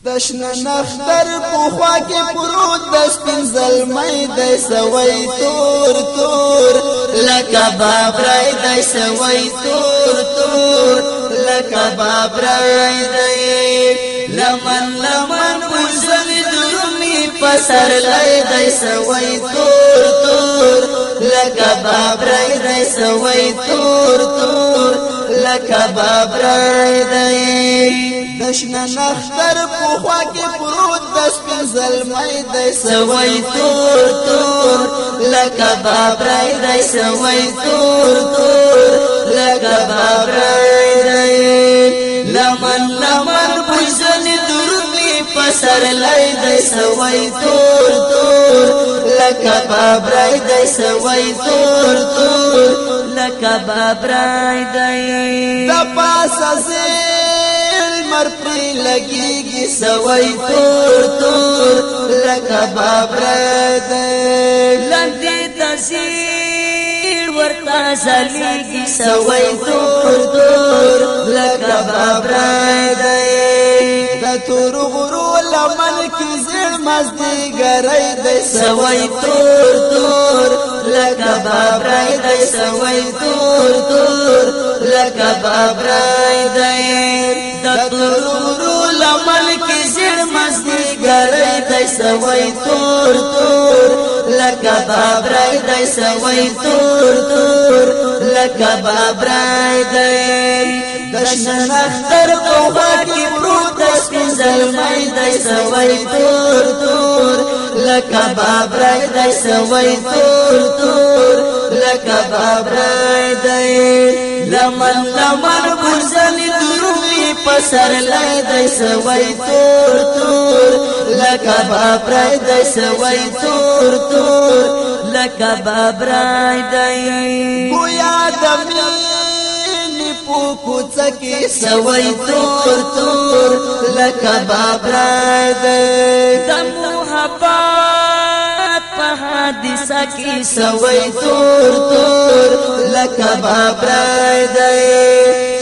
دشن نختر پوخوا کې پروت د سپین زلمۍ د سوي تور تور لکه بابرای د سوي تور تور لکه بابرای د لمن لمن وزل درمي پسر لای د سوي تور تور لکه بابرای د سوي تور تور لکه بابرای د دشن نختر پوخوا کې پروت د سپین زلمۍ د سوي تور تور لکه بابرای د سوي تور تور لکه بابرای د لمن لمن بوزن درمي پسر لای د سوي تور تور لکه بابرای د سوي تور تور لکه بابرای د پاسه مر پری لگیږي سوي تور تور لکه بابرای د لندې تسیر ورتا زليږي سوي تور تور لکه بابرای د تور غرو لمن کې زړ مزدي ګرای د سوي تور تور لکه بابرای د سوي تور تور لکه بابرای د تورو لمن کې زړ مزدي ګرای د سوي تور تور لکه بابرای د سوي تور تور لکه بابرای د دشن اختر پوخوا کې پروت سپین زلمۍ د سوي تور تور لکه بابرای د سوي تور تور لکه بابرای د لمن لمن ګرځل درومي پسر لای د سوي تور تور لکه بابرای د سوي تور تور لکه بابرای د گویا د مینې په کوڅه کې سوي تور تور لکه بابرای د محبت په حادثه کې سوي تور تور لکه بابرای د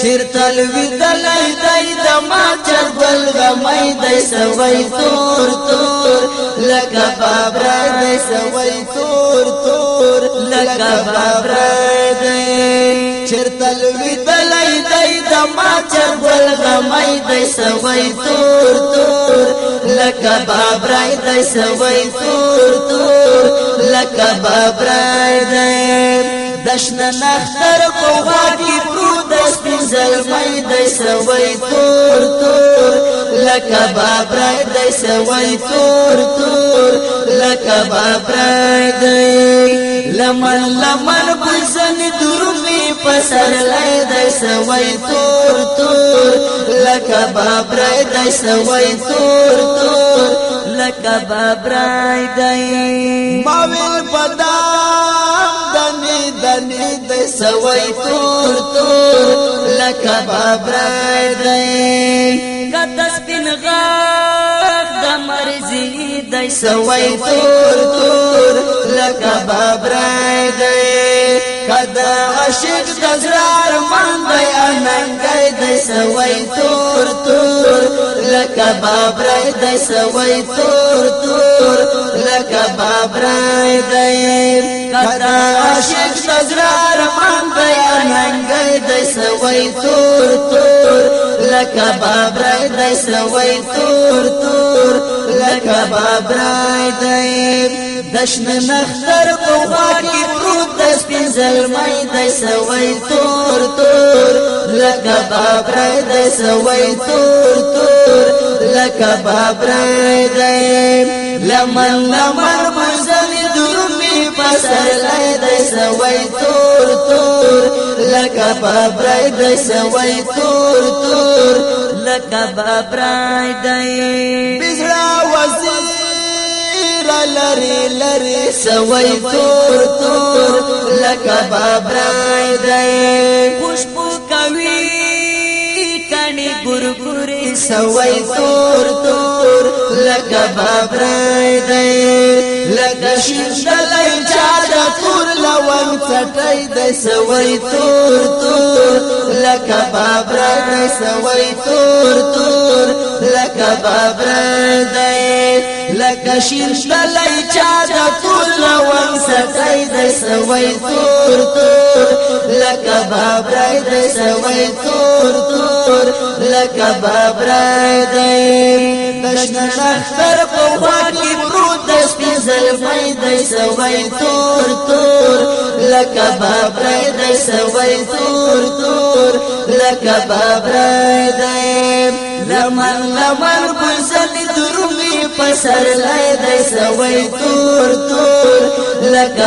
چرتل ویدلای دای د ما چربل غمای د سوي تور تور لکه بابرای د سوي تور تور لکه بابرای د چرتل ویدلای دای د ما چربل غمای د سوي تور تور لکه بابرای د سوي تور تور لکه بابرای د دشن نختر پوخوا کې پروت سپین زلمۍ د سوي تور تور لکه بابرای د سوي تور تور لکه بابرای د لمن لمن بوزن درمي پسر لای د سوي تور تور لکه بابرای د سوي تور تور لکه بابرای د ماویل پدام دنی د سوي تور تور لکه بابرای د کته سپین غاښ د مرزي د سوي تور تور لکه بابرای د کدا عاشق د زړه من دی اننګي د سوي تور تور لکه بابرای د سوي تور تور لکه بابرای د کدا عاشق د زړه من دی اننګي د سوي تور تور لکه بابرای د سوي تور تور لکه بابرای د دشن نختر پوخوا کې پروت د سپین زلمۍ د سوي تور تور لکه بابرای د سوي تور تور لکه بابرای د لمن لمن بوزل درمي پسر لای د سوي تور تور لکه بابرای د سوي تور تور لکه بابرای د بزړه وزیر لری لری سوي تور تور لکه بابرای د خوشبو کوي کڼي ګورګوري سوي تور تور لکه بابرای د لکه شیندلای چا د تور لون څټای د سوي تور تور لکه بابرای د سوي تور تور لکه بابر دی لکه شین تلی چا د تور لونګ سټی دی سوی تور تور لکه بابر دی سوی تور تور لکه بابر دی دشن اختر په خوا کې پروت د سپین زلفی دی سوی تور تور لکه بابر دی سوی تور تور لکه بابر دی لمن لمن گلزن درومی پسر لای دی سوی تور تور لکه